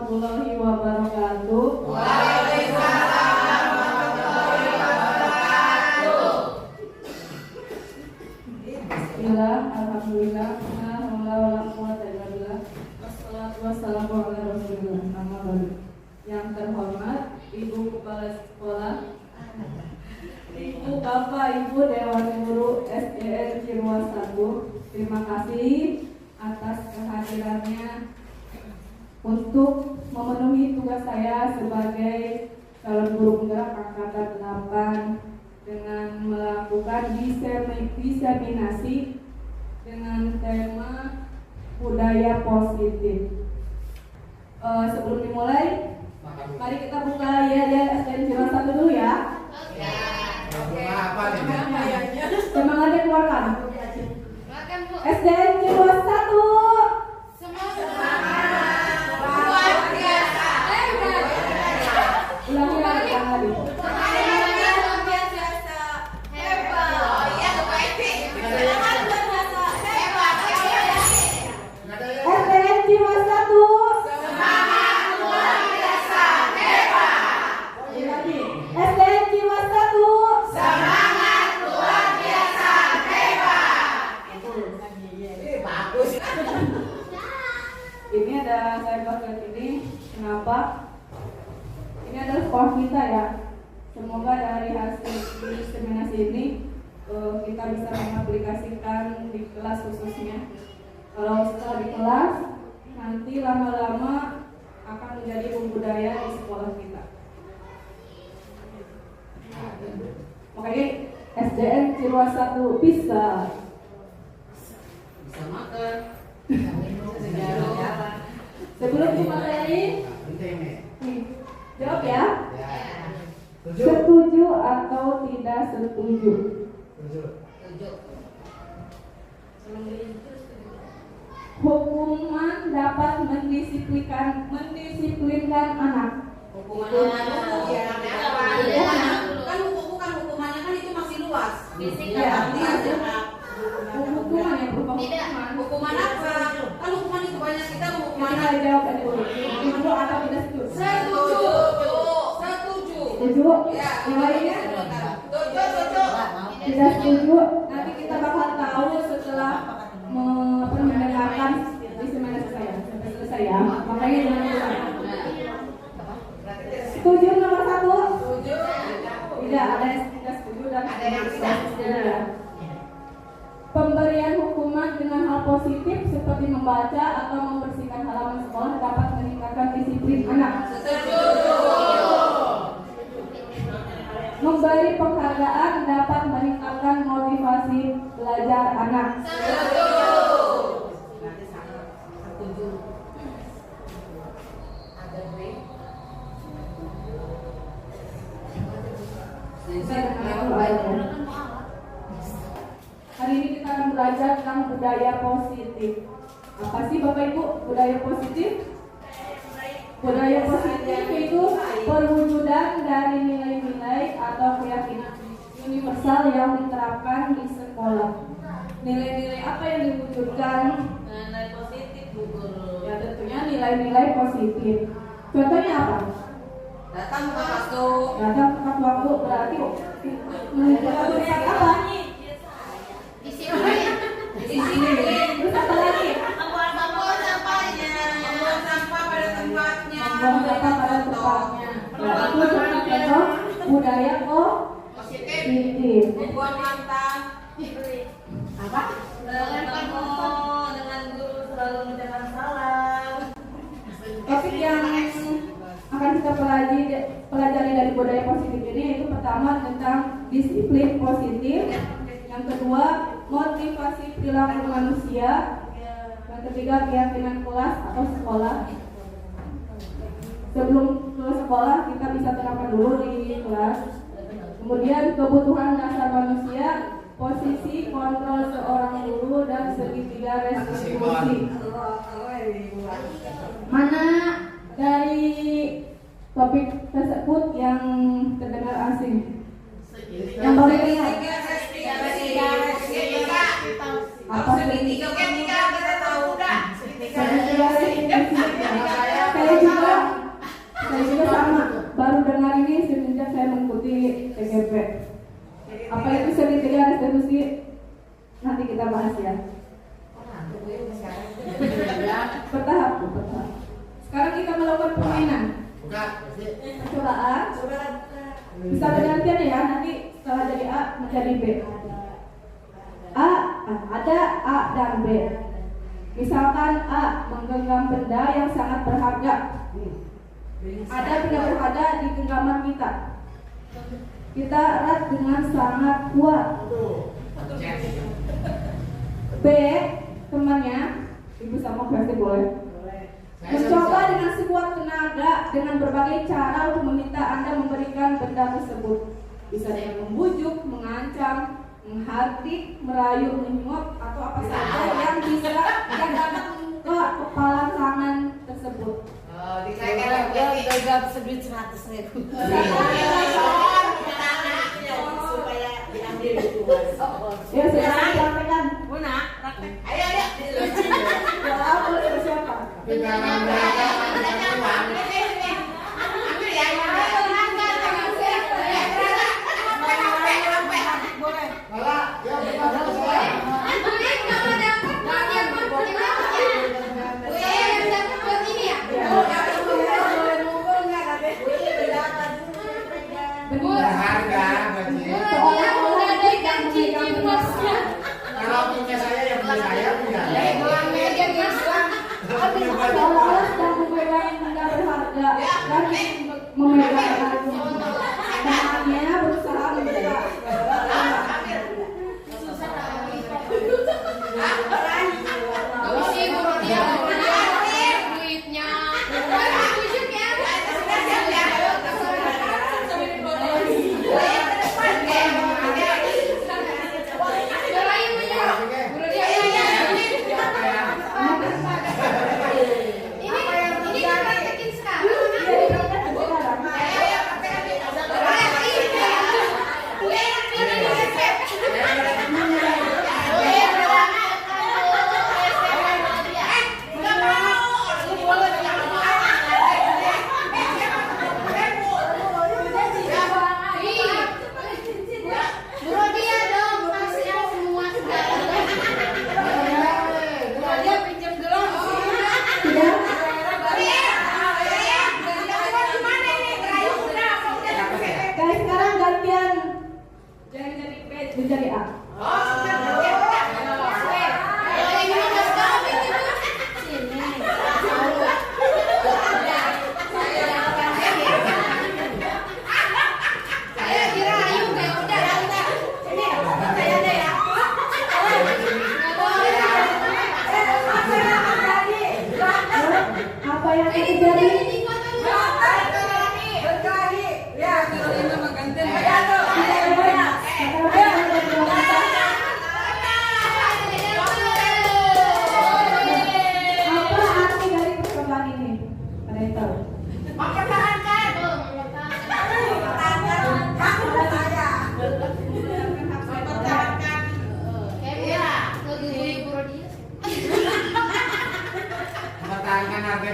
warahmatullahi wabarakatuh. Waalaikumsalam warahmatullahi wabarakatuh. Bismillah, alhamdulillah, wassalatu wassalamu ala rasulillah. Nama baru. Yang terhormat Ibu Kepala Sekolah, Ibu Bapak Ibu Dewan Guru SDN Ciruas 1, terima kasih atas kehadirannya untuk memenuhi tugas saya sebagai calon guru penggerak angkatan 8 dengan melakukan diseminasi dengan tema budaya positif. Sebelum dimulai, mari kita buka ya SDN Ciruas 1 dulu ya. Semangatnya keluarkan. SDN Ciruas 1. Ini ada saya bagian ini. Kenapa? Ini adalah sekolah kita ya. Semoga dari hasil diseminasi ini kita bisa mengaplikasikan di kelas khususnya. Kalau setelah di kelas, nanti lama-lama akan menjadi budaya di sekolah kita. Makanya SDN Ciruas 1 bisa makan. Sebelum dimateri, jawab ya. Setuju atau tidak setuju? Hukuman dapat mendisiplinkan anak. Hukuman kan bukan hukumannya kan itu masih luas. Hukuman yang berupa hukuman apa? Kan hukuman itu banyak, kita hukuman kita jawab aja dulu. Setuju atau tidak setuju? Setuju. Ya. Yang lainnya? Setuju. Tidak setuju. Nanti kita bakal tahu setelah mendengarkan diseminasi saya sampai selesai ya. Makanya jangan lupa. Setuju nomor 1? Setuju. Tidak, ada yang tidak setuju dan ada yang tidak setuju. Pemberian hukuman dengan hal positif seperti membaca atau membersihkan halaman sekolah dapat meningkatkan disiplin anak. Setuju. Memberi penghargaan dapat meningkatkan motivasi belajar anak. Setuju. Hari ini kita akan belajar tentang budaya positif. Apa sih Bapak Ibu budaya positif? Budaya positif itu perwujudan dari nilai-nilai atau keyakinan universal yang diterapkan di sekolah. Nilai-nilai apa yang diwujudkan? Nilai positif, Bu Guru. Ya tentunya nilai-nilai positif. Contohnya apa? Datang ke waktu. Datang tepat waktu berarti menunjukkan apa? Disiplin. Terus apa lagi? Membuang sampahnya. Membuang sampah pada tempatnya. Membuang sampah pada tempatnya. Itu contoh budaya positif. Membuang mantan. Apa? Dengan guru selalu mengucapkan salam. Topik yang akan kita pelajari dari budaya positif ini yaitu pertama tentang disiplin positif, yang kedua motivasi perilaku manusia, yang ketiga keyakinan kelas atau sekolah. Sebelum ke sekolah kita bisa terapkan dulu di kelas. Kemudian kebutuhan dasar manusia, posisi kontrol seorang guru dan segitiga restribusi. Mana dari topik tersebut yang terdengar asing? Yang paling ringan? Apa segitiga? Kita tahu dah. Saya juga konstitusi nanti kita bahas ya. Bertahap. Sekarang kita melakukan permainan. Coba A. Bisa bergantian ya, nanti setelah jadi A menjadi B. Ada A dan B. Misalkan A menggenggam benda yang sangat berharga. Ada benda berharga di genggaman kita. Kita erat dengan sangat kuat. B, temannya, ibu sama pasti boleh. Mencoba dengan sekuat tenaga dengan berbagai cara untuk meminta Anda memberikan benda tersebut. Bisa dengan membujuk, mengancam, menghardik, merayu, menyuap, atau apa saja yang bisa yang dapat membuka kepala tangan tersebut. Gagap seduit 100.000. Supaya diambil itu. Ya, saya sampaikan. Buna, praktek. Ayo. Ya, boleh bersiapkan. Kalau punya saya yang punya saya punya. Seolah-olah sedang memegang benda berharga dan memegang tangannya berusaha membuka. Menjadi A. Apa yang terjadi?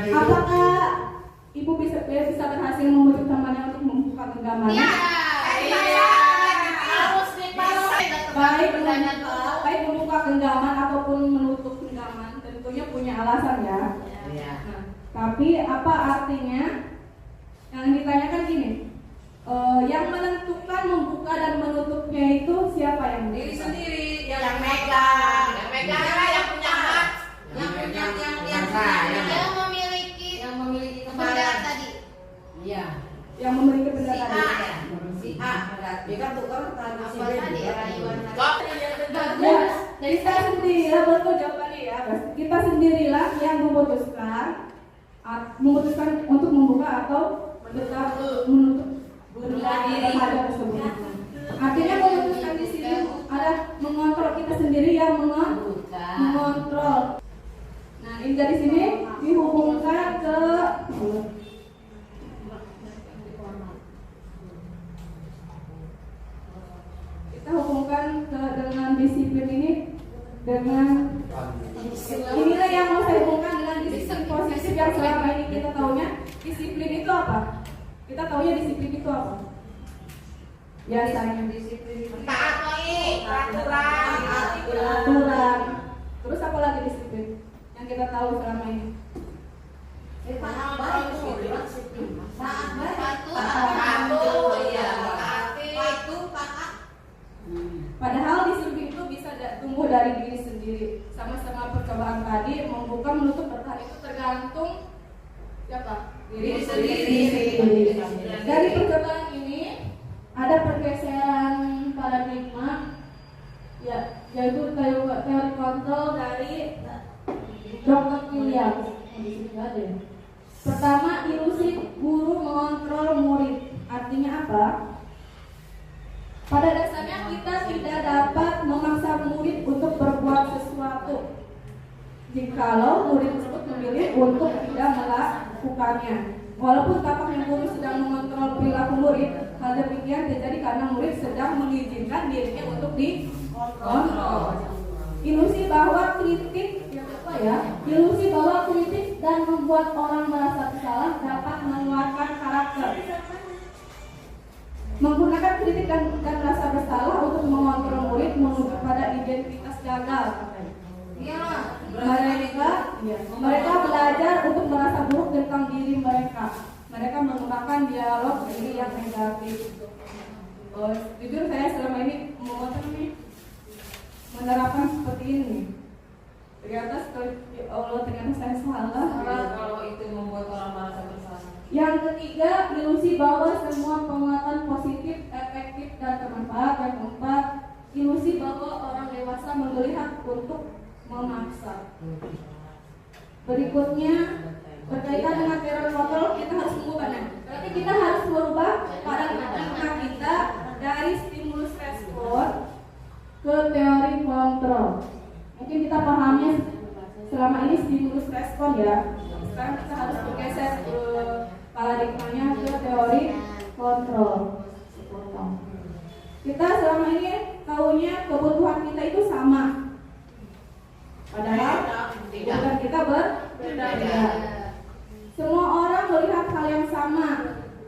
Apakah ibu bisa berhasil membujuk temannya untuk membuka genggaman? Iya. Baik membuka genggaman ataupun menutup genggaman tentunya punya alasan ya. Nah, tapi apa artinya? Yang ditanyakan gini, yang menentukan membuka dan menutupnya itu siapa yang Diri menentukan? sendiri yang megang yang punya hak, yang memiliki benda tadi. Iya. Yang memiliki benda Si tadi. A ya. Si A. Dia kan tukar apa tadi rayuan. Ya, kita sendirilah betul jawabannya ya. Kita sendirilah yang memutuskan untuk membuka atau tetap menutup benda berharga tersebut. Artinya memutuskan di sini ada mengontrol, kita sendiri yang mengontrol. Nah, ini dari sini dihubungkan ke kita hubungkan dengan disiplin ini dengan inilah yang mau saya hubungkan dengan disiplin positif yang selama ini kita taunya. Disiplin itu apa? Kita taunya disiplin itu apa? biasanya Taat lagi, aturan. aturan. Terus apa lagi disiplin yang kita tahu selama ini? Taat baik. Padahal disiplin itu bisa tumbuh dari diri sendiri. Sama-sama percobaan tadi membuka menutup bertahan itu tergantung siapa? Diri sendiri. Dari percobaan ini ada pergeseran paradigma, ya, yaitu teori kontrol dari Dr. Williams. Pertama, ilusi guru mengontrol murid. Artinya apa? Pada dasarnya kita tidak dapat memaksa murid untuk berbuat sesuatu jikalau murid tersebut memilih untuk tidak melakukannya. Walaupun tampaknya guru sedang mengontrol perilaku murid, hal demikian terjadi karena murid sedang mengizinkan dirinya untuk dikontrol. Ilusi bahwa kritik ilusi bahwa kritik dan membuat orang merasa bersalah dapat menguatkan karakter. Menggunakan kritik dan rasa bersalah untuk mengontrol murid menuju pada identitas gagal. Mereka belajar untuk merasa buruk tentang diri mereka. Mereka mengembangkan dialog diri yang negatif. Jujur saya selama ini menerapkan seperti ini. Ternyata ternyata saya salah. Kalau itu membuat orang merasa bersalah. Yang ketiga, ilusi bahwa semua penguatan positif, efektif, dan bermanfaat. Yang keempat, ilusi bahwa orang dewasa melihat untuk memaksa. Berikutnya, berkaitan dengan teori kontrol, kita harus mengubahnya. Berarti kita harus merubah paradigma kita dari stimulus respon ke teori kontrol. Mungkin kita pahami selama ini stimulus respon ya. Sekarang kita harus bergeser ke paradigmanya ke teori kontrol. Kita selama ini tahunya kebutuhan kita itu sama, padahal kebutuhan kita berbeda. Semua orang melihat hal yang sama,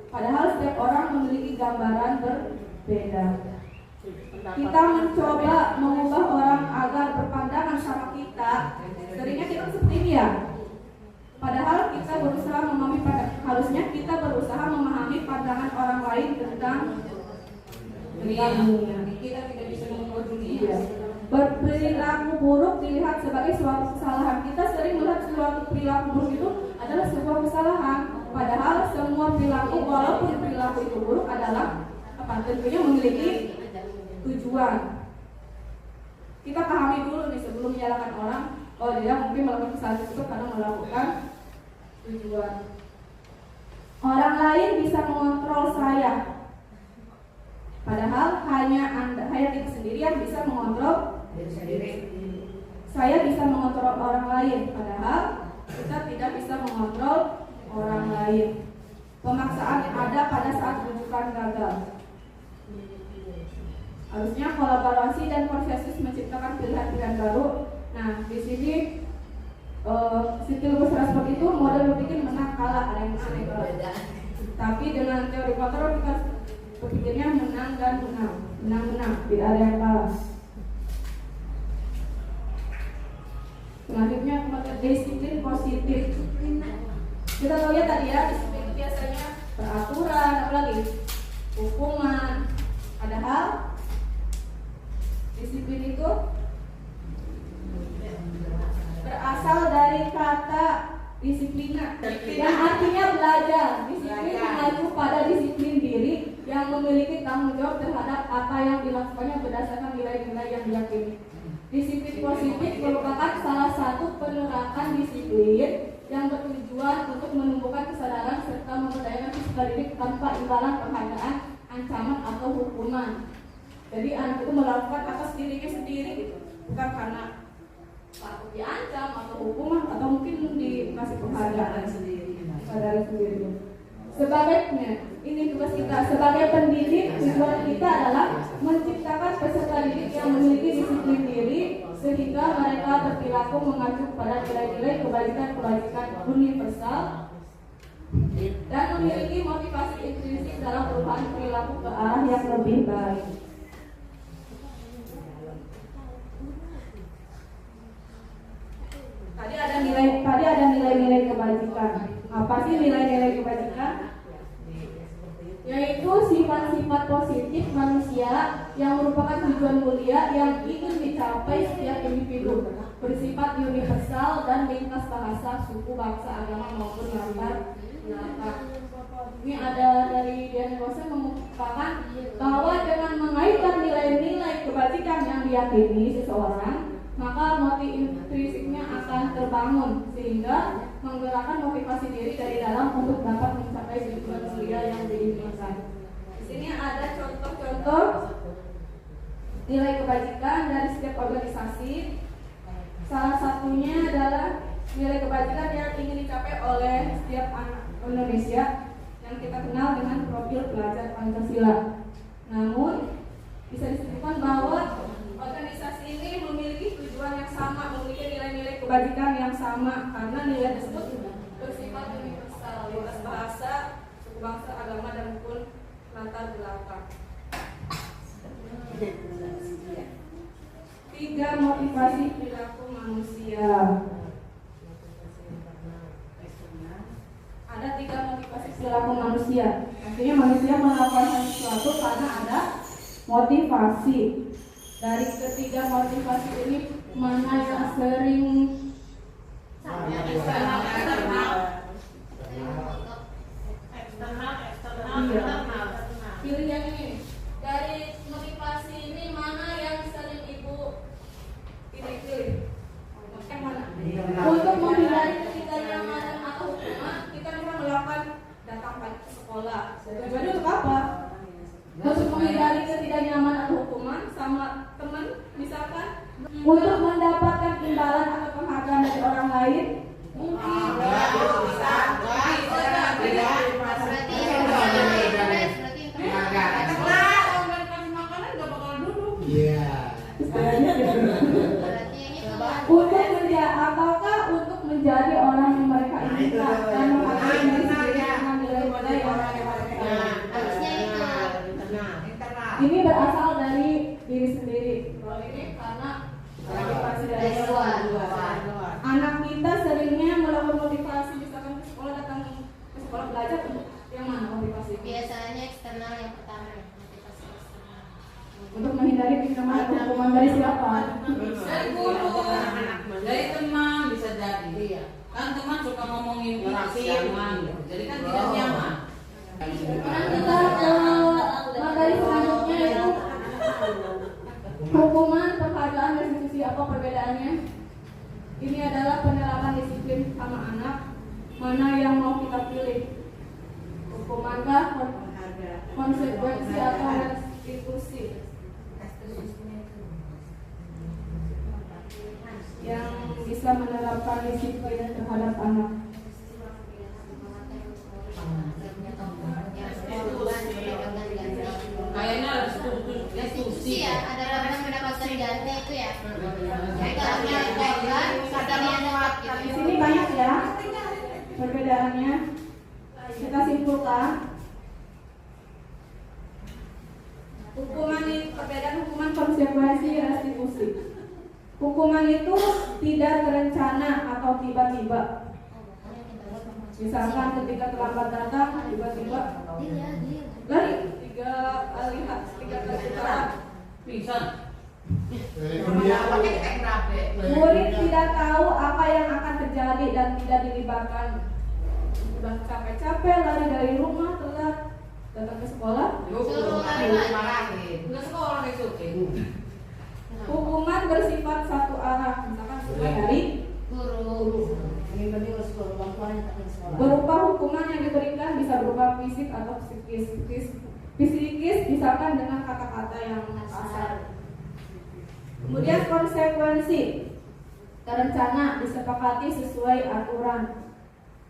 padahal setiap orang memiliki gambaran berbeda. Kita mencoba mengubah orang agar berpandangan sama kita. Seringnya kita seperti ini ya. Padahal kita berusaha harusnya kita berusaha memahami pandangan orang lain tentang dunia. Kita tidak bisa mengubah dunia. Berperilaku buruk dilihat sebagai suatu kesalahan. Kita sering melihat suatu perilaku buruk itu adalah sebuah kesalahan. Padahal semua perilaku, walaupun perilaku itu buruk, adalah tentunya memiliki tujuan. Kita pahami dulu nih sebelum menyalahkan orang. Oh, dia mungkin melakukan kesalahan tersebut karena melakukan tujuan. Orang lain bisa mengontrol saya, padahal hanya kita sendiri yang bisa mengontrol diri sendiri. Saya bisa mengontrol orang lain, padahal kita tidak bisa mengontrol orang lain. Pemaksaan ada pada saat rujukan gagal. Harusnya kolaborasi dan konsensus menciptakan pilihan-pilihan baru. Nah, di sini stimulus respon itu model berpikir menang kalah, ada yang aneh banget. Tapi dengan teori kontrol kita berpikirnya menang dan menang, tidak ada yang kalah. Selanjutnya disiplin positif. Kita tahu ya tadi ya, disiplin itu biasanya peraturan, apalagi hukuman. Padahal disiplin itu berasal dari kata disiplina yang artinya belajar. Disiplin mengacu pada disiplin diri yang memiliki tanggung jawab terhadap apa yang dilakukannya berdasarkan nilai-nilai yang diyakini. Disiplin positif merupakan salah satu penerapan disiplin yang bertujuan untuk menumbuhkan kesadaran serta memberdayakan siswa didik tanpa imbalan penghargaan, ancaman atau hukuman. Jadi anak itu melakukan atas dirinya sendiri gitu, bukan karena takut diancam atau hukuman atau mungkin dikasih penghargaan sendiri. Sebaliknya, ini tugas kita sebagai pendidik. Tujuan kita adalah menciptakan peserta didik yang memiliki disiplin diri sehingga mereka berperilaku mengacu pada nilai-nilai kebajikan universal dan memiliki motivasi intrinsik dalam perubahan perilaku ke arah yang lebih baik. Tadi ada nilai-nilai kebajikan. Apa sih nilai-nilai kebajikan? Yaitu sifat-sifat positif manusia yang merupakan tujuan mulia yang ingin dicapai setiap individu, bersifat universal dan lintas bahasa, suku, bangsa, agama maupun latar belakang. Ini ada dari Dian Kosen mengungkapkan bahwa dengan mengaitkan nilai-nilai kebajikan yang diyakini seseorang, maka motif intrinsiknya akan terbangun sehingga menggerakkan motivasi diri dari dalam untuk dapat mencapai tujuan mulia yang diinginkan. Di sini ada contoh-contoh nilai kebajikan dari setiap organisasi. Salah satunya adalah nilai kebajikan yang ingin dicapai oleh setiap anak Indonesia yang kita kenal dengan profil pelajar Pancasila. Namun bisa disebutkan bahwa organisasi ini memiliki tujuan yang sama, memiliki nilai-nilai kebajikan yang sama karena nilai tersebut bersifat universal, lintas bahasa, suku bangsa, agama dan pun latar belakang. 3. Motivasi perilaku manusia. Ada 3 motivasi perilaku manusia. Artinya manusia melakukan sesuatu karena ada motivasi. Dari ketiga motivasi ini mana yang sering pilih yang ini. Dari motivasi ini mana yang sering ibu pilih? Yang mana? Untuk menghindari ketidaknyamanan atau hukuman, kita bisa melakukan datang pagi ke sekolah. Tujuannya untuk apa? Untuk menghindari ketidaknyamanan atau hukuman sama teman, misalkan untuk mendapatkan imbalan atau penghargaan dari orang lain. Untuk menjadi orang yang mereka inginkan dan menghargai diri sendiri dengan nilai-nilai orang yang mereka inginkan. Ini berasal dari diri sendiri. Kalau ini karena motivasi dari luar. Anak kita seringnya melakukan motivasi, misalkan ke sekolah, datang ke sekolah belajar untuk yang mana motivasi? Biasanya eksternal yang pertama, motivasi eksternal. Untuk menghindari ketidaknyamanan atau hukuman dari siapa? Dari guru, dari teman bisa jadi. Kan teman suka ngomongin nyaman, jadi kan tidak nyaman. Kemudian kita ke materi selanjutnya itu hukuman, penghargaan, restitusi. Apa perbedaannya? Ini adalah penerapan disiplin sama anak. Mana yang mau kita pilih? Hukumankah, konsekuensi atau restitusi? Yang bisa menerapkan disiplin terhadap anak. Kayaknya harus restitusi ya, adalah orang mendapatkan ganti itu ya. Kalau korban, katanya dapat Di gitu. sini banyak ya perbedaannya. Kita simpulkan. Hukuman itu perbedaan hukuman, konsekuensi, restitusi. Hukuman itu tidak terencana atau tiba-tiba. Misalkan ketika terlambat datang, tiba-tiba lari 3 kali telat. bisa. Murid tidak tahu apa yang akan terjadi dan tidak dilibatkan. Udah capek-capek lari dari rumah, telat datang ke sekolah. Nggak sekolah itu. Hukuman bersifat satu arah, misalkan sudah dari Guru. berupa hukuman yang diberikan bisa berupa fisik atau psikis, misalkan dengan kata-kata yang kasar. Kemudian konsekuensi terencana, disepakati sesuai aturan,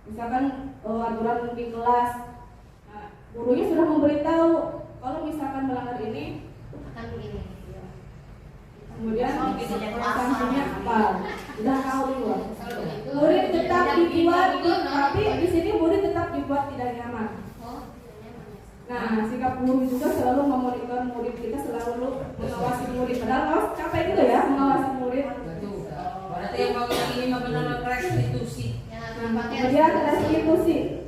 misalkan aturan di kelas. Nah, gurunya sudah memberitahu kalau misalkan melanggar ini Akan begini. kemudian sanksinya apa? Sudah tahu dulu. Murid tetap dibuat, tapi di sini murid tetap dibuat tidak nyaman. Nah, sikap guru juga selalu memonitor murid, kita selalu mengawasi murid. Padahal capek juga ya mengawasi murid. Betul. Berarti yang mau yang ini mah benar-benar restitusi. Kemudian restitusi.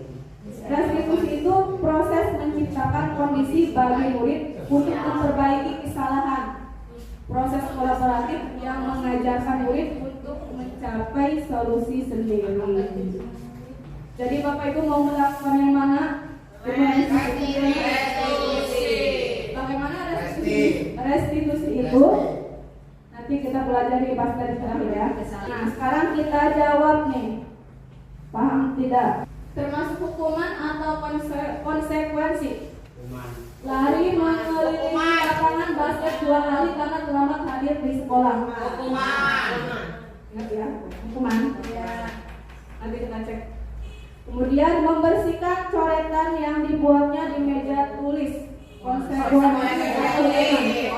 Restitusi itu proses menciptakan kondisi bagi murid untuk memperbaiki kesalahan. Proses kolaboratif yang mengajarkan murid untuk mencapai solusi sendiri. Jadi Bapak Ibu mau melakukan yang mana? Restitusi. Bagaimana restitusi itu? Nanti kita belajar di pas dari terakhir ya. Nah, sekarang kita jawab nih. Paham tidak? Termasuk hukuman atau konsekuensi. Lari mengelilingi lapangan basket 2 kali karena terlambat hadir di sekolah. Hukuman. Ingat ya, hukuman. Ya. Nanti kita cek. Kemudian membersihkan coretan yang dibuatnya di meja tulis. Konsekuensi.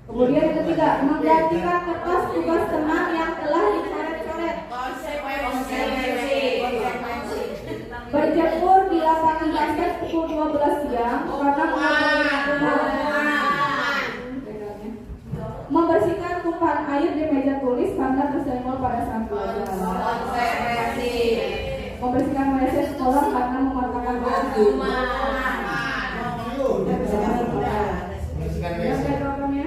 Kemudian yang ketiga, menggantikan kertas tugas tenang yang telah dicoret-coret. Berjemur di lapangan basket pukul 12 siang karena membersihkan tumpahan air di meja tulis karena tersenggol pada saat belajar. Membersihkan WC sekolah karena mematahkan baju. Jawabannya?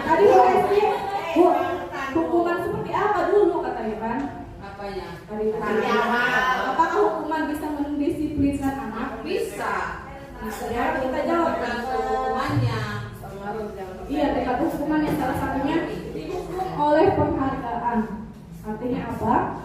Tadi hukuman seperti apa dulu katanya kan? Apanya? Apakah hukuman bisa mendisiplinkan anak? Bisa. Nah, sekarang kita jawab kan Hukumannya. Iya, dekat hukumannya salah satunya dihukum oleh penghargaan. Artinya apa?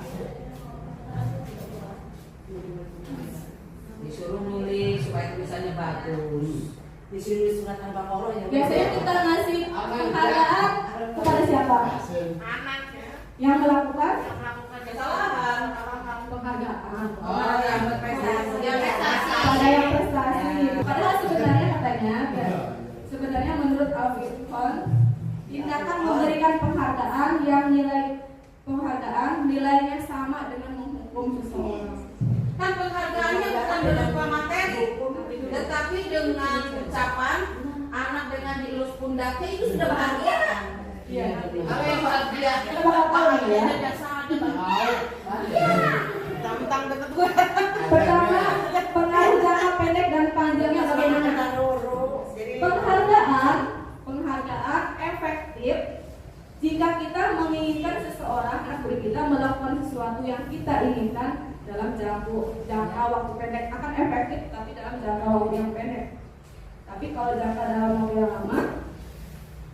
Disuruh nulis supaya tulisannya bagus. Disuruh surat tanpa koro ya. Biasanya kita ngasih penghargaan kepada siapa? Yang melakukan Kesalahan. penghargaan. Oh, yang berprestasi. Pada yang prestasi. Padahal sebenarnya katanya, sebenarnya menurut Alfison, tindakan memberikan penghargaan yang nilainya sama dengan menghukum seseorang. Kan penghargaannya bukan berupa materi, tetapi dengan ucapan anak dengan dilus pundaknya itu sudah bahagia. Iya. Kalau yang bahagia, Kita bakal tahu ya. Tentang deket gue. Pertama, pengaruh jangka pendek dan panjangnya bagaimana? Penghargaan efektif jika kita menginginkan seseorang anak murid kita melakukan sesuatu yang kita inginkan dalam jangka waktu pendek akan efektif, tapi dalam jangka waktu yang pendek. Tapi kalau jangka dalam waktu yang lama,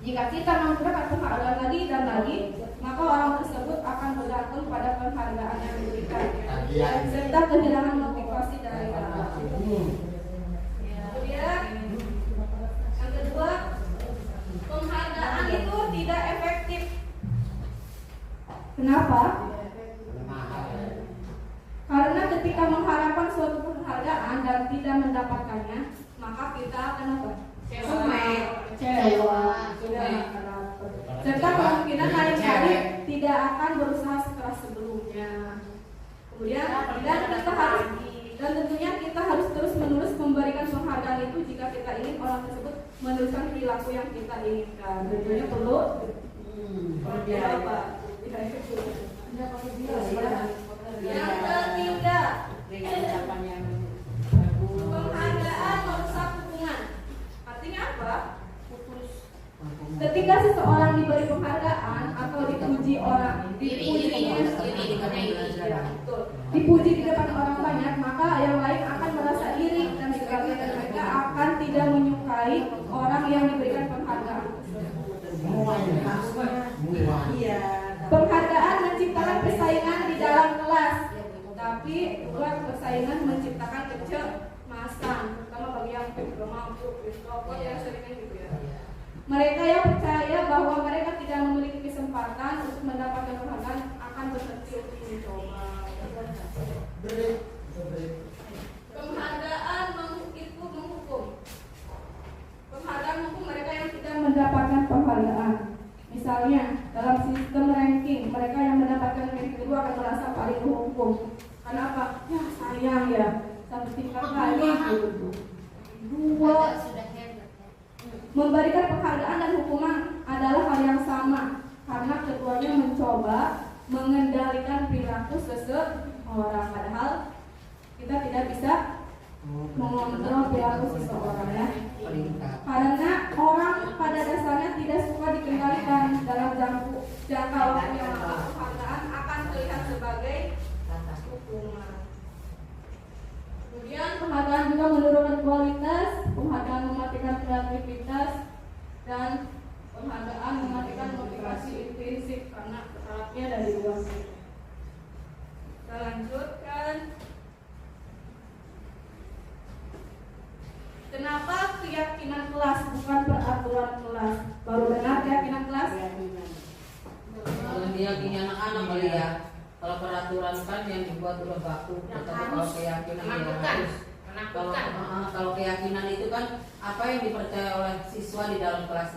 jika kita menggunakan penghargaan lagi dan lagi, maka orang tersebut akan bergantung pada penghargaan yang diberikan serta kehilangan motivasi dari dalam. Kemudian yang kedua, penghargaan itu tidak efektif. Kenapa? Karena ketika mengharapkan suatu penghargaan dan tidak mendapatkannya, maka kita akan apa? Kecewa. Serta kemungkinan lain kali tidak akan berusaha sekeras sebelumnya. Kemudian dan tentunya kita harus terus menerus memberikan penghargaan itu jika kita ingin orang tersebut meneruskan perilaku yang kita inginkan. Tentunya perlu apa? Yang ketiga, penghargaan merusak hubungan. Artinya apa? Ketika seseorang diberi penghargaan atau dipuji di depan orang banyak, maka yang lain akan merasa iri dan sebagian mereka akan tidak menyukai orang yang diberikan penghargaan. Penghargaan menciptakan persaingan di dalam kelas, tapi juga persaingan menciptakan kecemasan, terutama bagi yang tidak mampu, yang seringnya gitu ya. Mereka yang percaya bahwa mereka tidak memiliki kesempatan untuk mendapatkan penghargaan akan berhenti untuk mencoba. Penghargaan itu menghukum. Dua, Sudah hebat ya. memberikan penghargaan dan hukuman adalah hal yang sama karena keduanya mencoba mengendalikan perilaku seseorang, padahal kita tidak bisa mengontrol perilaku seseorang ya. Karena orang pada dasarnya tidak suka dikendalikan dalam jangka waktu yang lama, penghargaan akan terlihat sebagai hukuman. Kemudian penghargaan juga menurunkan kualitas, penghargaan mematikan kreativitas, dan penghargaan mematikan motivasi intrinsik karena berharapnya dari luar. Kita lanjutkan. Kenapa keyakinan kelas bukan peraturan kelas? Baru dengar keyakinan kelas? Kalau diyakini anak-anak kali ya. Kalau peraturan kan yang dibuat udah baku, tetapi kalau keyakinan ya harus. Kalau keyakinan itu kan apa yang dipercaya oleh siswa di dalam kelas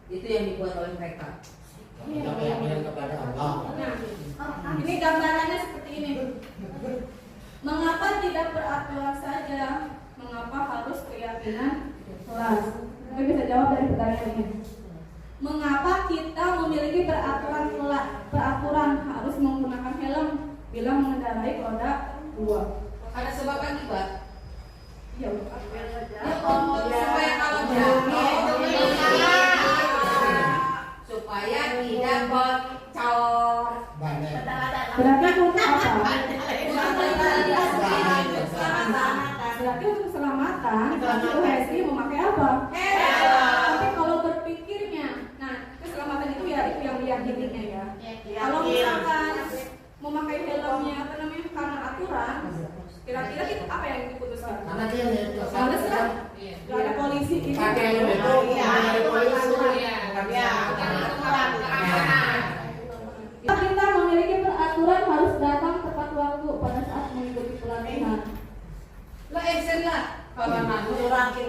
itu yang dibuat oleh mereka. Kita keyakinan kepada Allah. Nah, ini gambarannya seperti ini. Mengapa tidak peraturan saja? Mengapa harus keyakinan kelas? Mungkin bisa jawab dari pertanyaan ini. Mengapa kita memiliki peraturan harus menggunakan helm bila mengendarai roda 2? Ada sebab akibat. Ya, Supaya kalau supaya tidak bocor. Banyak. berarti untuk apa? Berarti untuk keselamatan. Itu Hesti memakai apa? Tapi kalau berpikirnya, nah keselamatan itu ya itu yang diyakininya ya. Kalau misalkan memakai helmnya apa namanya karena aturan, kira-kira itu apa yang diputuskan? Karena dia yang Males kan? Gak ada polisi gitu. pakai helm itu ada polisi. Kita memiliki peraturan harus datang tepat waktu pada saat mengikuti pelatihan. Lah action lah. Kapan Surakin.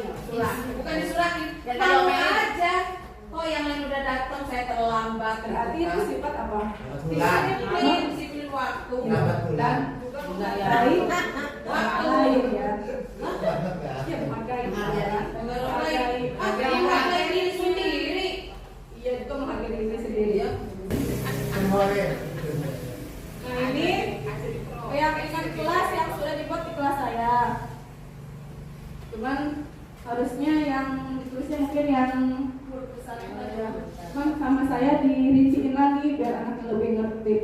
bukan disurahin. Ya, Tahu kalau aja. Oh yang lain udah datang saya terlambat. Berarti itu sifat apa? Disiplin waktu Dan juga menghargai waktu. ya. Ya menghargai. Menghargai diri sendiri. Iya juga menghargai diri sendiri ya. Boleh. Nah ini keyakinan kelas yang sudah dibuat di kelas saya. Cuman harusnya yang ditulisnya mungkin yang huruf besar saja. Cuman sama saya dirinciin lagi biar anaknya lebih ngerti.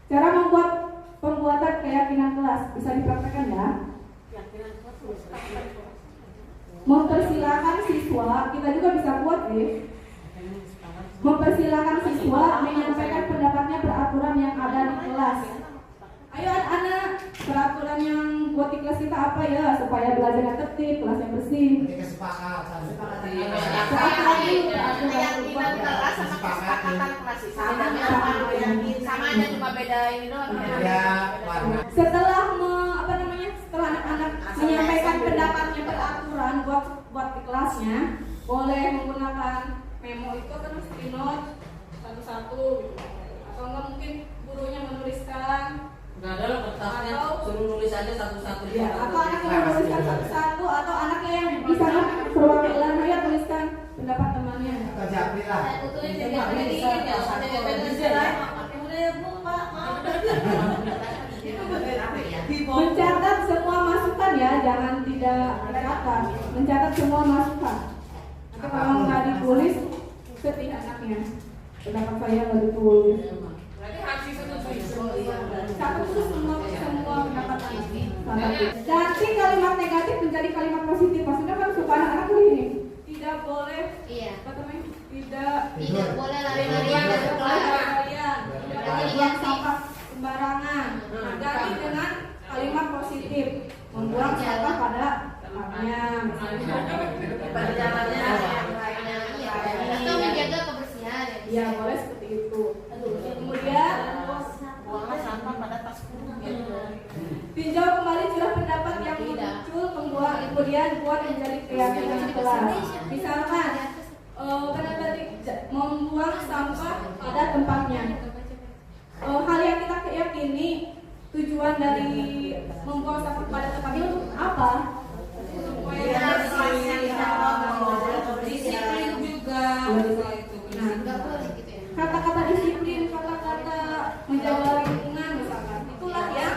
Cara membuat pembuatan keyakinan kelas bisa dipraktekkan ya. Mempersilahkan siswa, kita juga bisa buat nih. Mempersilahkan siswa menyampaikan pendapatnya peraturan yang ada di kelas. Ayo anak-anak, peraturan yang buat di kelas kita apa ya supaya belajarnya tertib, kelasnya bersih. Ini kesepakatan. Keyakinan kelas sama kesepakatan kelas sama aja cuma beda ini doang. Beda warna. Setelah setelah anak-anak menyampaikan pendapatnya peraturan buat di kelasnya, boleh menggunakan memo itu kan screen note satu-satu gitu. Atau enggak mungkin gurunya menuliskan. Nggak ada loh kertasnya, suruh nulis aja satu-satu. Ya, atau anaknya menuliskan satu-satu, atau anaknya yang di sana perwakilan ayo tuliskan pendapat temannya. Atau japri lah. Mencatat semua masukan ya, jangan tidak dicatat. Mencatat semua masukan. Nanti kalau nggak ditulis, sedih anaknya. Pendapat saya nggak ditulis. Berarti harus disetujui. Catat itu semua pendapat anak. Ganti kalimat negatif menjadi kalimat positif. Maksudnya kan suka anak-anak begini. Tidak boleh. Iya. Apa namanya? Tidak Boleh lari-larian dari kelas. tidak boleh buang sampah sembarangan. Nah, ganti dengan kalimat positif. Membuang sampah pada tempatnya. Pada jalannya Atau menjaga kebersihan. Ya boleh seperti itu. Kemudian buanglah sampah pada tas guru. tinjau kembali curah pendapat yang muncul, kemudian buat menjadi keyakinan kelas. Misalkan membuang sampah pada tempatnya. Hal yang kita yakini tujuan dari membuang sampah pada tempatnya untuk apa? apa? Disiplin juga. Nggak boleh gitu ya. Kata-kata disiplin, kata-kata menjaga lingkungan misalkan, itulah yang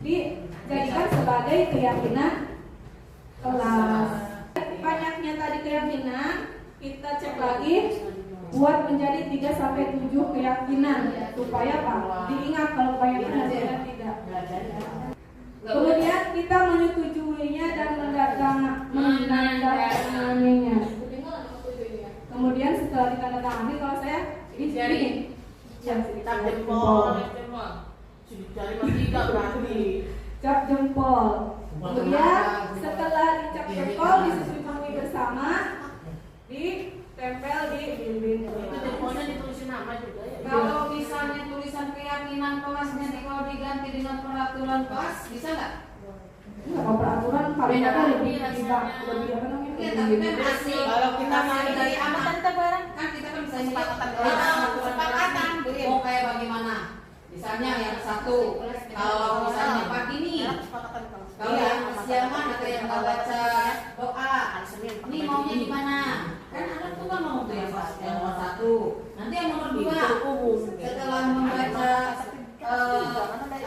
dijadikan sebagai keyakinan kelas. Banyaknya tadi keyakinan, kita cek lagi buat menjadi 3-7 keyakinan supaya apa? Diingat kalau keyakinan dan tidak. Kemudian kita menyetujuinya dan menandatanganinya. Kemudian setelah ditandatangani, kalau saya ini Cap jempol. Cari tiga berarti. cap jempol. Kemudian setelah dicap jempol disetujui bersama, ditempel di dinding. Itu jempolnya ditulisin nama juga ya. Kalau misalnya tulisan keyakinan kelasnya kalau diganti dengan peraturan kelas, bisa nggak? Kalau peraturan paling Beda kan lagi lebih rasanya. lebih apa namanya? Iya, tapi kan hasil Kalau kita hasil mau dari apa anak tante barang? kan kita kan bisa Kesepakatan lihat kelas. kesepakatan mau kayak bagaimana. Misalnya yang satu, kalau misalnya pagi nih, Kesepakatan kelas. kalau yang siangan ada yang nggak baca doa, ini maunya gimana? Kan anak tuh kan mau tuh yang nomor satu, nanti yang nomor dua setelah membaca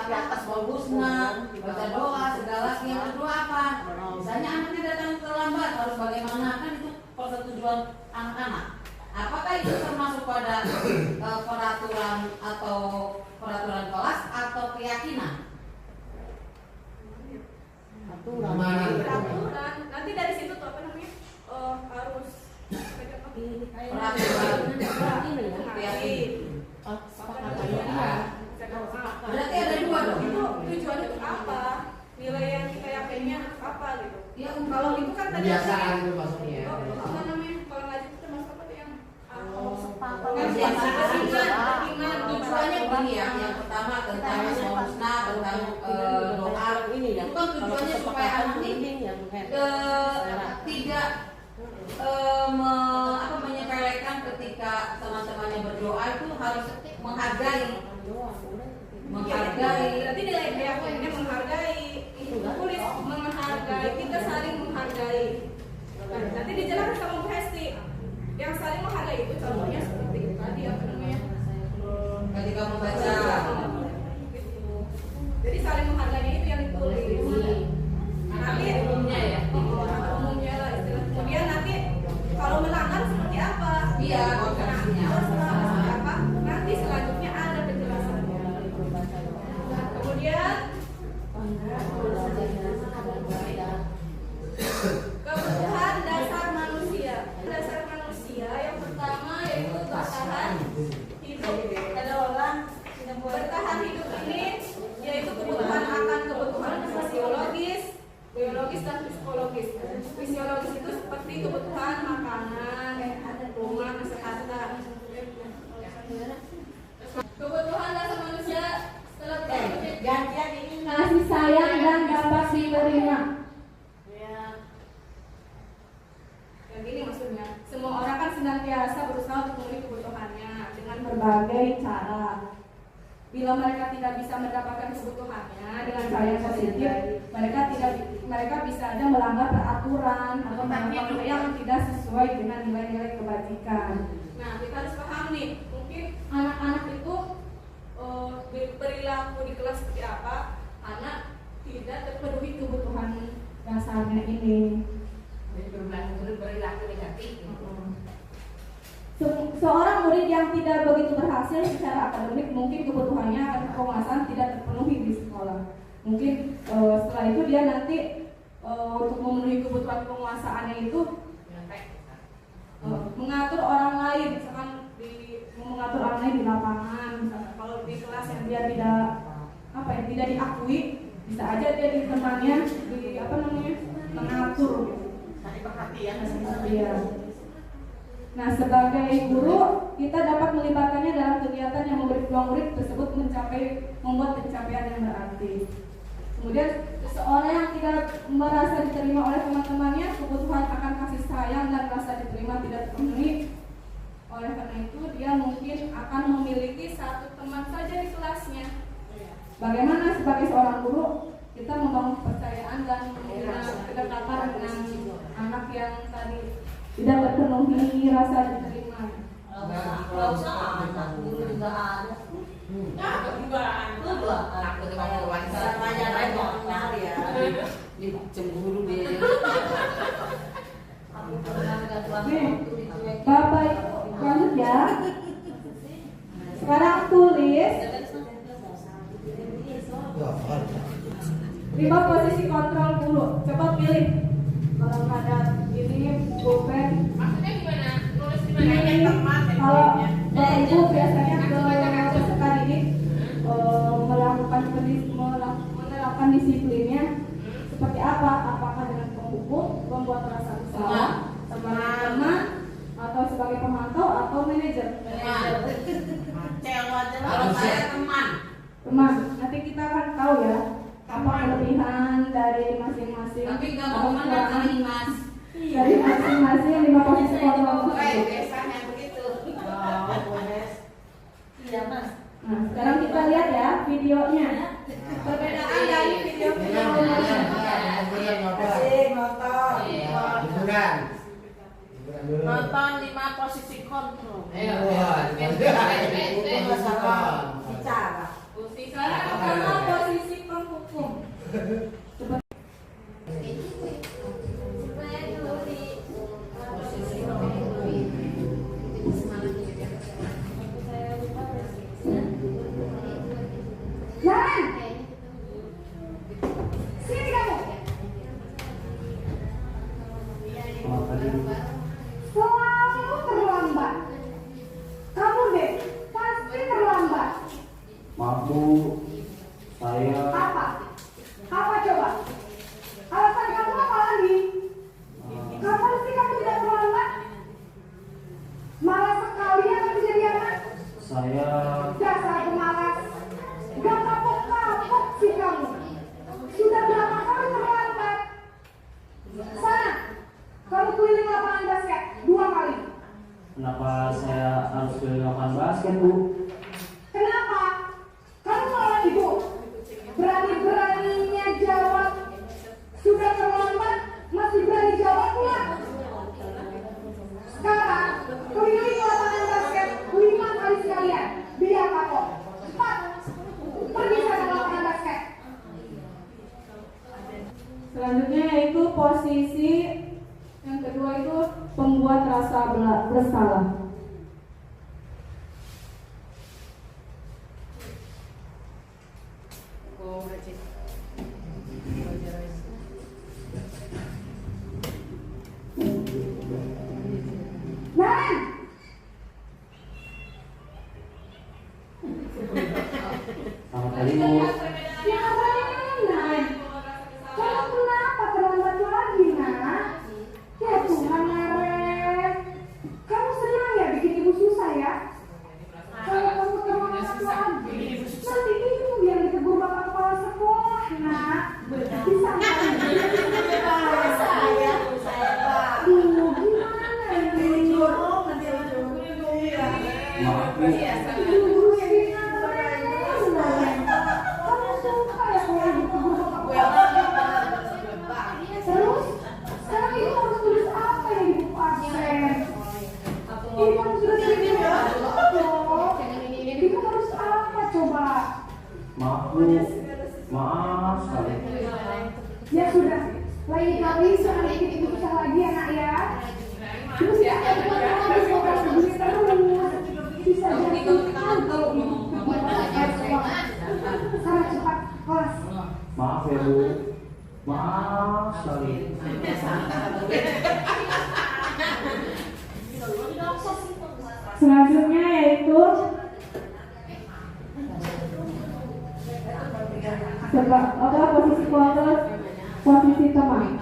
di atas bagusnya, baca doa segala, yang kedua apa? Misalnya anaknya datang terlambat harus bagaimana, kan itu persetujuan anak-anak. Apakah itu termasuk pada peraturan atau peraturan kelas atau keyakinan? Peraturan. Nanti dari situ tuh apa namanya? Harus Peraturan keyakinan. Berarti ada dua dong. Itu tujuannya untuk apa? Nilai yang kita yakinnya apa gitu? Ya, Kalau itu kan tadi Kebiasaan itu maksudnya. apa namanya? Kalau ngaji itu termasuk apa tuh yang keyakinan. Tujuannya begini ya. Yang pertama tentang husna, tentang doa. Itu kan tujuannya supaya anak ini tidak menyepelekan ketika teman-temannya berdoa itu harus menghargai. Berarti nilai keyakinannya menghargai. Tulis menghargai, kita saling menghargai. Nah, nanti dijelaskan sama Bu Hesti. Yang saling menghargai itu contohnya seperti itu tadi apa namanya? Ketika membaca. Gitu. Jadi saling menghargai itu yang ditulis. Nanti Umumnya ya. umumnya lah istilah. Kemudian nanti kalau melanggar seperti apa? Iya, konsepsinya. Seperti apa? Nanti selanjutnya ada penjelasannya. Kemudian kebutuhan dasar manusia. Dasar manusia yang pertama yaitu bertahan hidup. Ada orang bertahan hidup ini yaitu kebutuhan akan kebutuhan fisiologis, biologis dan psikologis. Fisiologis itu seperti kebutuhan makanan, rumah, kesehatan. Kebutuhan dasar manusia setelah Gantian ini. kasih sayang dan dapat diterima. Yang ini maksudnya, semua orang kan senantiasa berusaha untuk memenuhi kebutuhannya dengan berbagai cara. Bila mereka tidak bisa mendapatkan kebutuhannya dengan cara yang positif, mereka bisa aja melanggar peraturan atau melakukan yang tidak sesuai dengan nilai-nilai kebajikan. Nah, kita harus paham nih, mungkin anak-anak itu perilaku di kelas seperti apa, anak tidak terpenuhi kebutuhan dasarnya ini. Berlaku negatif. Seorang murid yang tidak begitu berhasil secara akademik mungkin kebutuhannya akan penguasaan tidak terpenuhi di sekolah. Mungkin setelah itu dia nanti untuk memenuhi kebutuhan penguasaannya itu mengatur orang lain, misalkan mengatur orang lain di lapangan, misalkan kalau di kelas yang dia tidak diakui, bisa aja dia di temannya mengatur. Cari perhatian. Iya. Nah, sebagai guru, kita dapat melibatkannya dalam kegiatan yang memberi peluang murid tersebut membuat pencapaian yang berarti. Kemudian, seseorang yang tidak merasa diterima oleh teman-temannya, kebutuhan akan kasih sayang dan rasa diterima tidak terpenuhi. Oleh karena itu, dia mungkin akan memiliki satu teman saja di kelasnya. Bagaimana sebagai seorang guru, kita membangun kepercayaan dan rasa diterima. Nggak usah, guru juga ada. Takut sama Namanya banyak benar ya. Dia cemburu dia. Aku pernah nggak buang Nih, waktu dicuekin. Bapak lanjut ya. Sekarang tulis 5 posisi kontrol dulu. Coba pilih. Kalau nggak ada ini pulpen. Maksudnya gimana? Nulis di mana? Ini Teman, kalau Bapak Ibu biasanya ke peserta didik menerapkan disiplinnya seperti apa? Apakah dengan penghukum, membuat rasa bersalah, teman-teman, atau sebagai pemantau atau manajer? Celo aja lah. Kalau saya teman, Teman, nanti kita akan tahu ya apa kelebihan dari masing-masing tapi nggak apa mau mana kekurangan kali mas. dari masing-masing 5 posisi kontrol tersebut. Biasanya begitu. Iya mas. Nah, sekarang kita lihat ya videonya. Perbedaan dari video Hiburan nonton. Iya. Hiburan dulu. Nonton 5 posisi kontrol. Wah, Bicara. Sekarang pertama posisi penghukum. Supaya dulu di Posisi Jangan, sini kamu. Selalu terlambat. Kamu deh pasti terlambat. Maaf Bu, saya Apa? Apa coba? Alasan kamu apa lagi? Kapan sih kamu tidak terlambat? Malas sekali ya kamu jadi anak. saya Dasar pemalas. Gak kapok-kapok sih kamu. Sudah berapa kali terlambat? Sana, kamu keliling lapangan basket 2 kali. kenapa saya harus keliling lapangan basket Bu? Kenapa? Kamu malah ibu. Berani-beraninya jawab. Sudah terlambat, masih berani jawab pula. Sekarang, keliling lapangan basket 5 kali sekalian. Biar kapok. Cepat. Pergi sana ke lapangan basket. Selanjutnya yaitu posisi yang kedua itu pembuat rasa bersalah. Nan, Selamat pagi Bu. yang mana Nan? Kamu kenapa terlambat lagi Nak? Ya Tuhan Naren, kamu senang ya bikin ibu susah ya? Kalau kamu terlambat lagi, nanti ibu yang ditegur bapak kepala sekolah Nak. Bisa nggak? saya Pak. Duh, gimana ini? Maaf Bu, Duh, gimana? Kamu suka ya kalau ditegur bapak kepala sekolah? Terus, sekarang ibu harus tulis apa yang di buku absen? Ibu harus tulis ini ya? Ibu harus apa coba? maaf Bu, maaf sekali. Ya sudah, lain kali jangan bikin ibu susah lagi ya Nak ya. Terus ya, harus ngobrol begini terus. Bisa jadi kalau ibu sana cepat kelas. Maaf ya Bu, maaf sekali. Selanjutnya yaitu posisi kontrol, posisi teman.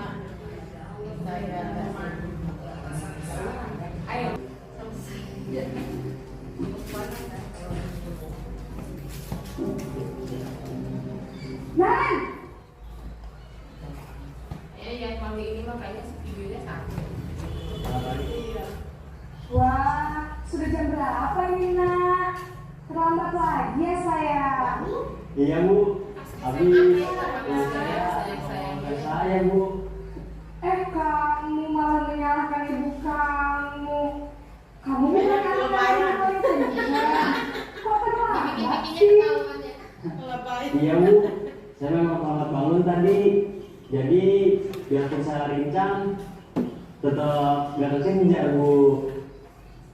Nan, Yang kami ini makanya videonya satu. wah sudah jam berapa ini Nak? Terlambat lagi ya saya. Iya Bu, habis. Saya Bu. Kamu malah menyalahkan ibu kamu. Iya Bu, saya memang terlambat bangun tadi. Jadi biarpun saya rincang, tetap gak kekejar Bu.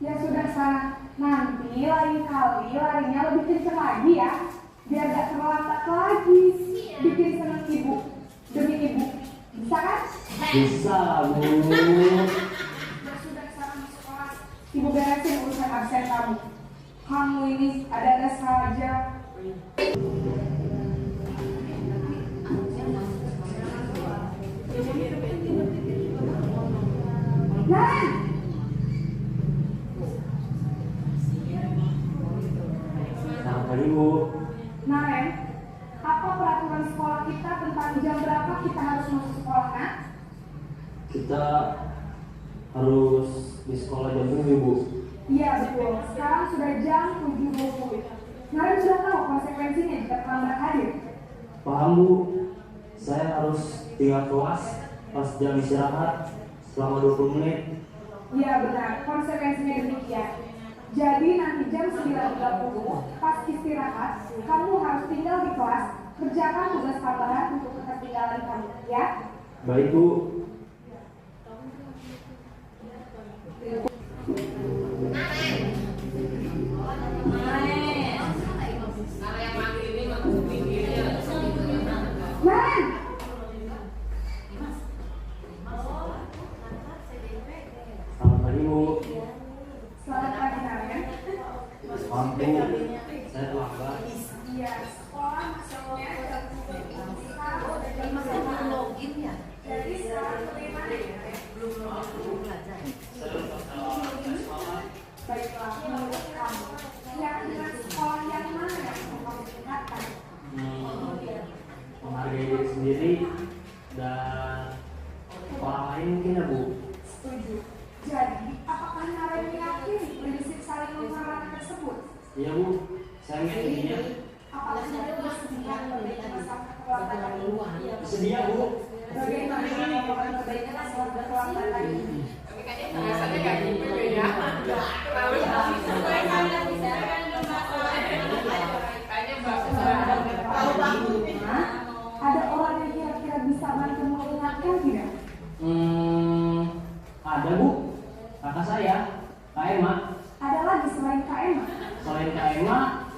Ya sudah sana, nanti lain kali larinya lebih kenceng lagi ya, biar gak terlambat lagi. Bikin seneng ibu, demi ibu, bisa kan? Bisa Bu. Ya sudah sana masuk kelas, ibu beresin urusan absen kamu. Kamu ini ada-ada saja. Nan! Selamat pagi Bu. Naren, apa peraturan sekolah kita tentang jam berapa kita harus masuk sekolah, Nak? Kita harus di sekolah jam 7 Bu. Iya betul, sekarang sudah jam 7.20. Naren sudah tahu konsekuensinya jika terlambat hadir. Paham Bu, saya harus tinggal kelas pas jam istirahat selama 20 menit. Iya benar, konsekuensinya demikian. Jadi nanti jam 9.30 pas istirahat, kamu harus tinggal di kelas, kerjakan tugas tambahan untuk ketertinggalan kamu, ya? Baik Bu. Naren! Selamat pagi Bu. Selamat pagi Naren. Maaf Bu, saya terlambat. Iya, sekolah masuknya jam 7. Sekarang udah jam login ya? Jadi sekarang bagaimana ya? Baiklah, menurut kamu, kira-kira sekolah yang mana yang mau kamu tingkatkan? Menghargai diri sendiri dan orang lain mungkin ya Bu. Setuju. Jadi, apakah Naren meyakini prinsip saling menghormati tersebut? Iya Bu, saya meyakininya. Apakah Naren bersedia memberikan masalah keterlambatan ini? Bersedia Bu. Bagaimana kalau perbaikan masalah keterlambatan ini? Tapi kayaknya bahasanya nggak gitu ya. Terlalu Ada orang yang kira-kira bisa bantu mengingatkan tidak? Ada Bu, kakak saya, Kak Emma. Ada lagi selain Kak Emma? Selain Kak Emma,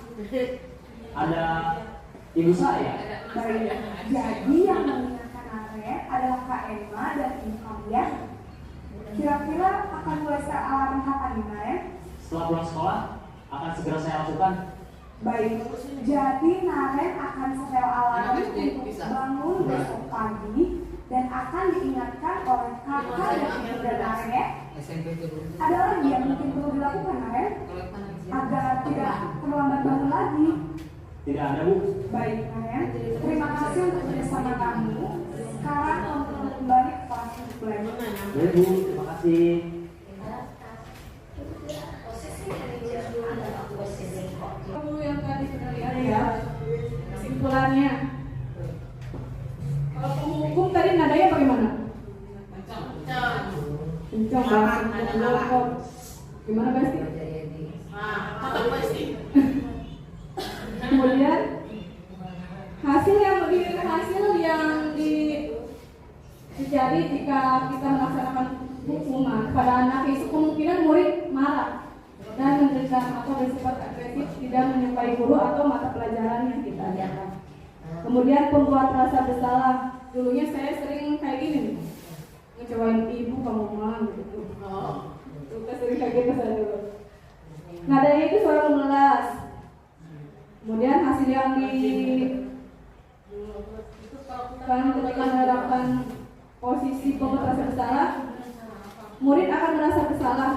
ada ibu saya. Baik, jadi yang mengingatkan Naren adalah Kak Emma dan ibu kamu ya. Kira-kira akan mulai secara alarm kapan nih Naren? Setelah pulang sekolah, akan segera saya lakukan. Baik, jadi Naren akan setel alarm untuk bangun besok pagi dan akan diingatkan oleh kakak dan ibu dan Naren ya. SMP itu dulu. Ada lagi yang mungkin perlu dilakukan Naren agar tidak terlambat bangun lagi. Tidak ada Bu. Baik Naren, terima kasih untuk kerjasama kamu. Sekarang kamu perlu kembali ke kelas untuk belajar. Baik Bu, terima kasih. Kamu yang tadi sudah lihat ya, kesimpulannya. Kalau penghukum tadi nadanya bagaimana? Kencang banget. Gimana Besti? Kemudian hasil yang terjadi jika kita melaksanakan hukuman pada anak itu kemungkinan murid marah dan menderita atau bersifat agresif, tidak menyukai guru atau mata pelajaran yang kita ajarkan. Kemudian pembuat rasa bersalah. Dulunya saya sering kayak gini nih, ngecewain ibu kamu mah gitu. Kita sering kayak gitu saya dulu. Nadanya itu suara memelas. Kemudian hasil yang ketika menerapkan posisi pembuat rasa bersalah, murid akan merasa bersalah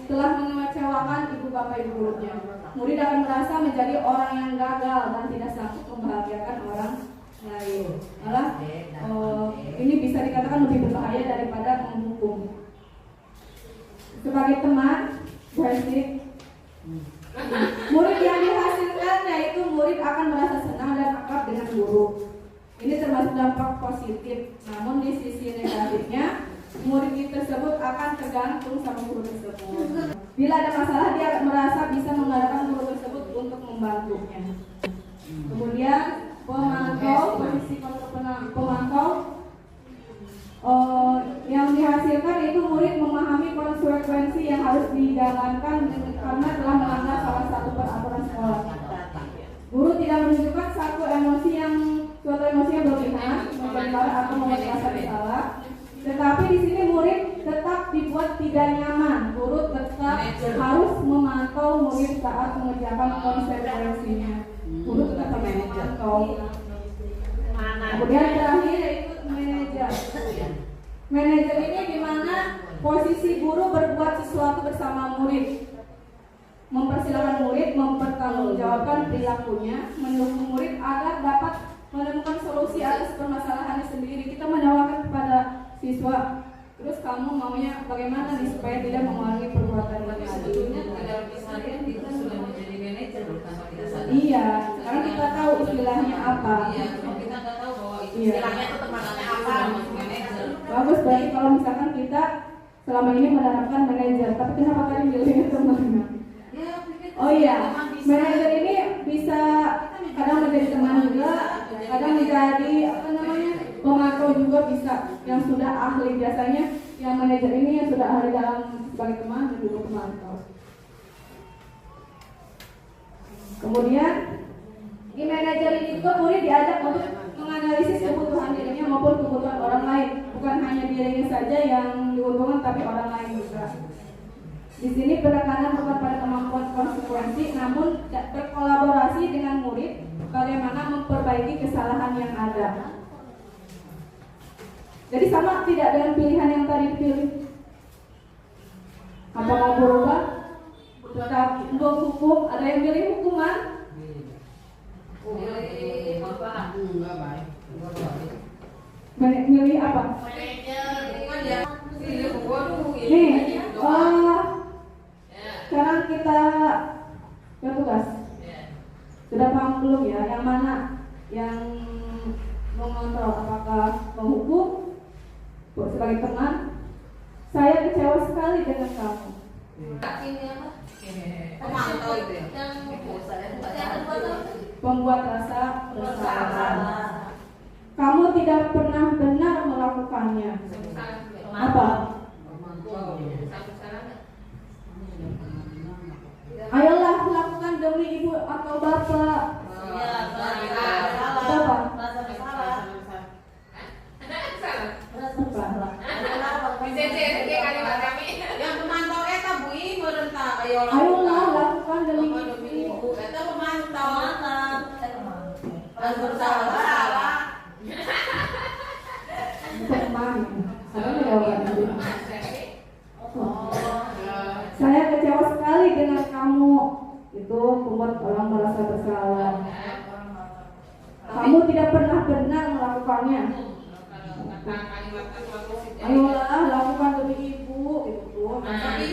telah mengecewakan ibu bapak ibu gurunya. Murid akan merasa menjadi orang yang gagal dan tidak sanggup membahagiakan orang lain. Malah ini bisa dikatakan lebih berbahaya daripada menghukum. Sebagai teman, basic, murid yang dihasilkan yaitu murid akan merasa senang dan akrab dengan guru. Ini termasuk dampak positif. Namun di sisi negatifnya, murid tersebut akan tergantung sama guru tersebut. Bila ada masalah, dia merasa bisa mengandalkan guru tersebut untuk membantunya. Kemudian pemantau, posisi pemantau yang dihasilkan itu murid memahami konsekuensi yang harus dijalankan karena telah melanggar salah satu peraturan sekolah. Guru tidak menunjukkan suatu emosi yang berlebihan, membangkang atau membuat rasa bersalah. Tetapi di sini murid tetap dibuat tidak nyaman. Guru tetap harus memantau murid saat mengerjakan konsekuensinya. Guru tetap memantau. Kemudian terakhir yaitu manajer. Manajer ini di mana posisi guru berbuat sesuatu bersama murid, mempersilahkan murid mempertanggungjawabkan perilakunya, mendukung murid agar dapat menemukan solusi atas permasalahannya sendiri. Kita menawarkan kepada siswa, terus kamu maunya bagaimana nih supaya tidak mengulangi perbuatan ini lagi. Sebetulnya dalam keseharian kita sudah menjadi manajer tanpa kita sadar. Iya, sekarang kita tahu istilahnya apa. Iya, cuma kita nggak tahu bahwa itu Iya. Istilahnya itu termasuknya apa? manajer. Bagus, berarti kalau misalkan kita selama ini menerapkan manajer, tapi kenapa tadi milihnya temannya? Ya, pikir Oh iya, memang bisa. manajer ini bisa kadang menjadi teman juga, kadang menjadi pemantau juga bisa. Yang sudah ahli biasanya, yang manajer ini yang sudah ahli dalam sebagai teman dan juga pemantau. Kemudian di manajer ini juga murid diajak untuk menganalisis kebutuhan dirinya maupun kebutuhan orang lain. Bukan hanya dirinya saja yang diuntungkan, tapi orang lain juga. Di sini penekanan bukan pada kemampuan konsekuensi, namun berkolaborasi dengan murid bagaimana memperbaiki kesalahan yang ada. Jadi sama tidak dengan pilihan yang tadi dipilih. Apa mau berubah? Tetap hukum, ada yang pilih hukuman? Milih apa? Enggak baik. Milih apa? Bukan ya. Pilih waduh Nih, sekarang kita bertugas. Sudah paham belum ya? Yang mana yang mengontrol, apakah menghukum sebagai teman? Saya kecewa sekali dengan kamu. Ini apa? Pemantau itu ya. Yang kedua Membuat rasa bersalah. Kamu tidak pernah benar melakukannya. Apa? Pemantau. Ayolah lakukan demi ibu atau bapak. Apa? Yang pemantau eta Bu merentak ayolah. Ayolah lakukan demi ibu. Eta pemantau. Bersalah. teman. Saya kecewa sekali dengan kamu. Itu membuat orang merasa bersalah. Kamu tidak pernah benar melakukannya. Ayolah lakukan demi ibu. Gitu. Tapi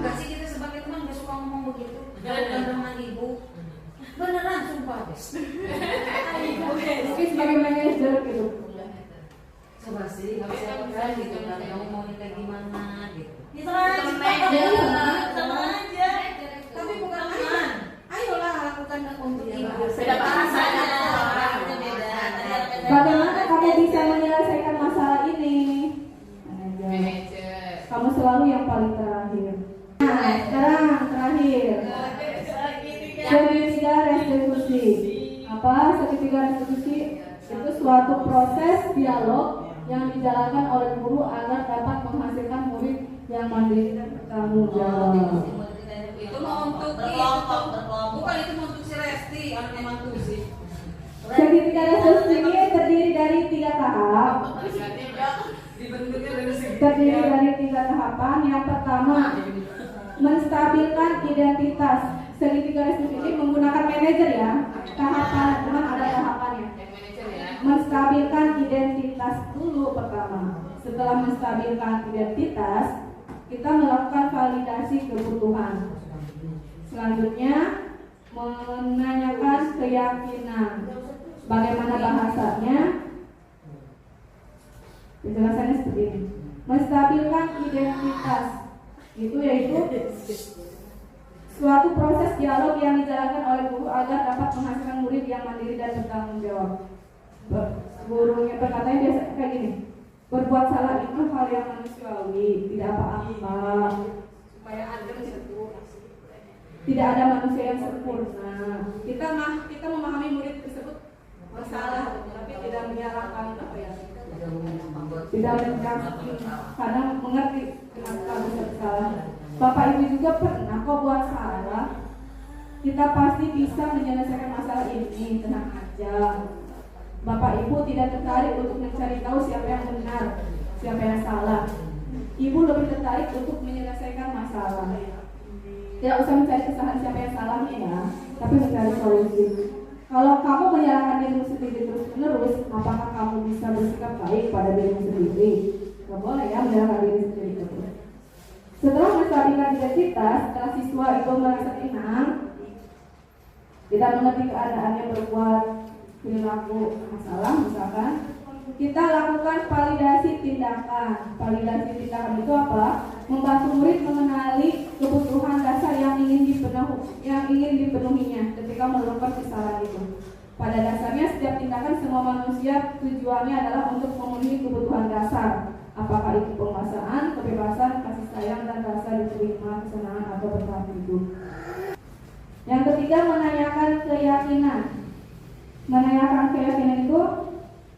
nggak sih kita sebagai teman nggak suka ngomong begitu. Jangan dengan ibu. Beneran sumpah. Mungkin sebagai manajer gitu. Coba sih nggak bisa kan gitu kan. Kamu mau kayak gimana gitu. Sama aja. Tapi bukan teman. Ayolah lakukan untuk ibu. Beda bahasa ya. Bagaimana kamu bisa menyelesaikan masalah ini? Manajer. Kamu selalu yang paling terakhir. Nah, sekarang terakhir. Segitiga restitusi. Apa segitiga restitusi? Itu suatu proses dialog yang dijalankan oleh guru agar dapat menghasilkan murid yang mandiri dan bertanggung jawab. Itu mau untuk Berkelompok. bukan itu mau untuk si Resti anaknya mantu sih. Segitiga restitusi ini terdiri dari 3 tahap. Dibentuknya dari segi. Terdiri dari 3 tahapan. Yang pertama, menstabilkan identitas. Segitiga restitusi ini menggunakan manajer ya. Tahapan, memang ada tahapannya. Menstabilkan identitas dulu pertama. Setelah menstabilkan identitas, kita melakukan validasi kebutuhan. Selanjutnya, menanyakan keyakinan. Bagaimana bahasanya? Penjelasannya seperti ini. Menstabilkan identitas itu yaitu suatu proses dialog yang dijalankan oleh guru agar dapat menghasilkan murid yang mandiri dan bertanggung jawab. Gurunya berkatanya biasa kayak gini, berbuat salah itu hal yang manusiawi, tidak apa-apa, supaya adem itu. Tidak ada manusia yang sempurna. Kita memahami murid tersebut bersalah, tapi tidak menyalahkan apa ya? Tidak menyalahkan, karena mengerti kenapa bisa bersalah. Bapak Ibu juga pernah kok buat salah. Kita pasti bisa menyelesaikan masalah ini, tenang aja. Bapak Ibu tidak tertarik untuk mencari tahu siapa yang benar, siapa yang salah. Ibu lebih tertarik untuk menyelesaikan masalah. Tidak usah mencari kesalahan siapa yang salahnya ya, tapi mencari solusi. Kalau kamu menyalahkan dirimu sendiri terus-menerus, apakah kamu bisa bersikap baik pada dirimu sendiri? Gak boleh ya menyalahkan diri sendiri terus. Setelah masa identitas, setelah siswa itu merasa tenang, tidak mengerti keadaannya berbuat perilaku masalah, misalkan kita lakukan validasi tindakan. Validasi tindakan itu apa? Membantu murid mengenali kebutuhan dasar yang ingin dipenuhinya ketika melakukan kesalahan itu. Pada dasarnya setiap tindakan semua manusia tujuannya adalah untuk memenuhi kebutuhan dasar. Apakah itu penguasaan, kebebasan, kasih sayang, dan rasa diterima, kesenangan atau bertahan hidup. Yang ketiga, menanyakan keyakinan. Menanyakan keyakinan itu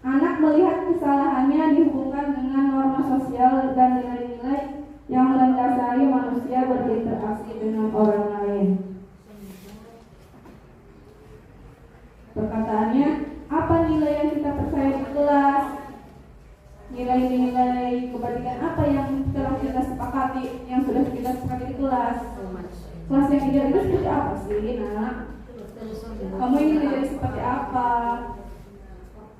anak melihat kesalahannya dihubungkan dengan norma sosial dan nilai-nilai yang mendasari manusia berinteraksi dengan orang lain. Perkataannya, apa nilai yang kita percaya di kelas? Nilai-nilai kebajikan apa yang telah kita sepakati, yang sudah kita sepakati di kelas? Kelas yang ideal itu seperti apa sih, nak? Kamu ingin menjadi seperti apa?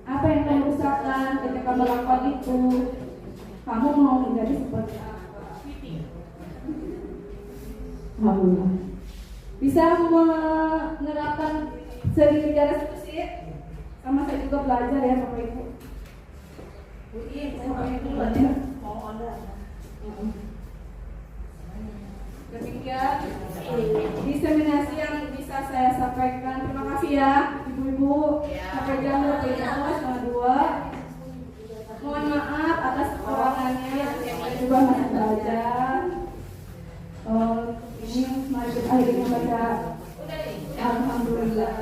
Apa yang kamu usahakan ketika melakukan itu? Kamu mau menjadi seperti apa? Alhamdulillah. Bisa menerapkan sedikit jalan itu sih. Sama saya juga belajar ya Bapak Ibu. Bapak Ibu belajar. Demikian diseminasi yang bisa saya sampaikan. Terima kasih ya Ibu-ibu. Sampai jam 2. Mohon maaf atas kekurangannya. Saya juga masih belajar. Ini mari kita akhirnya baca. Alhamdulillah.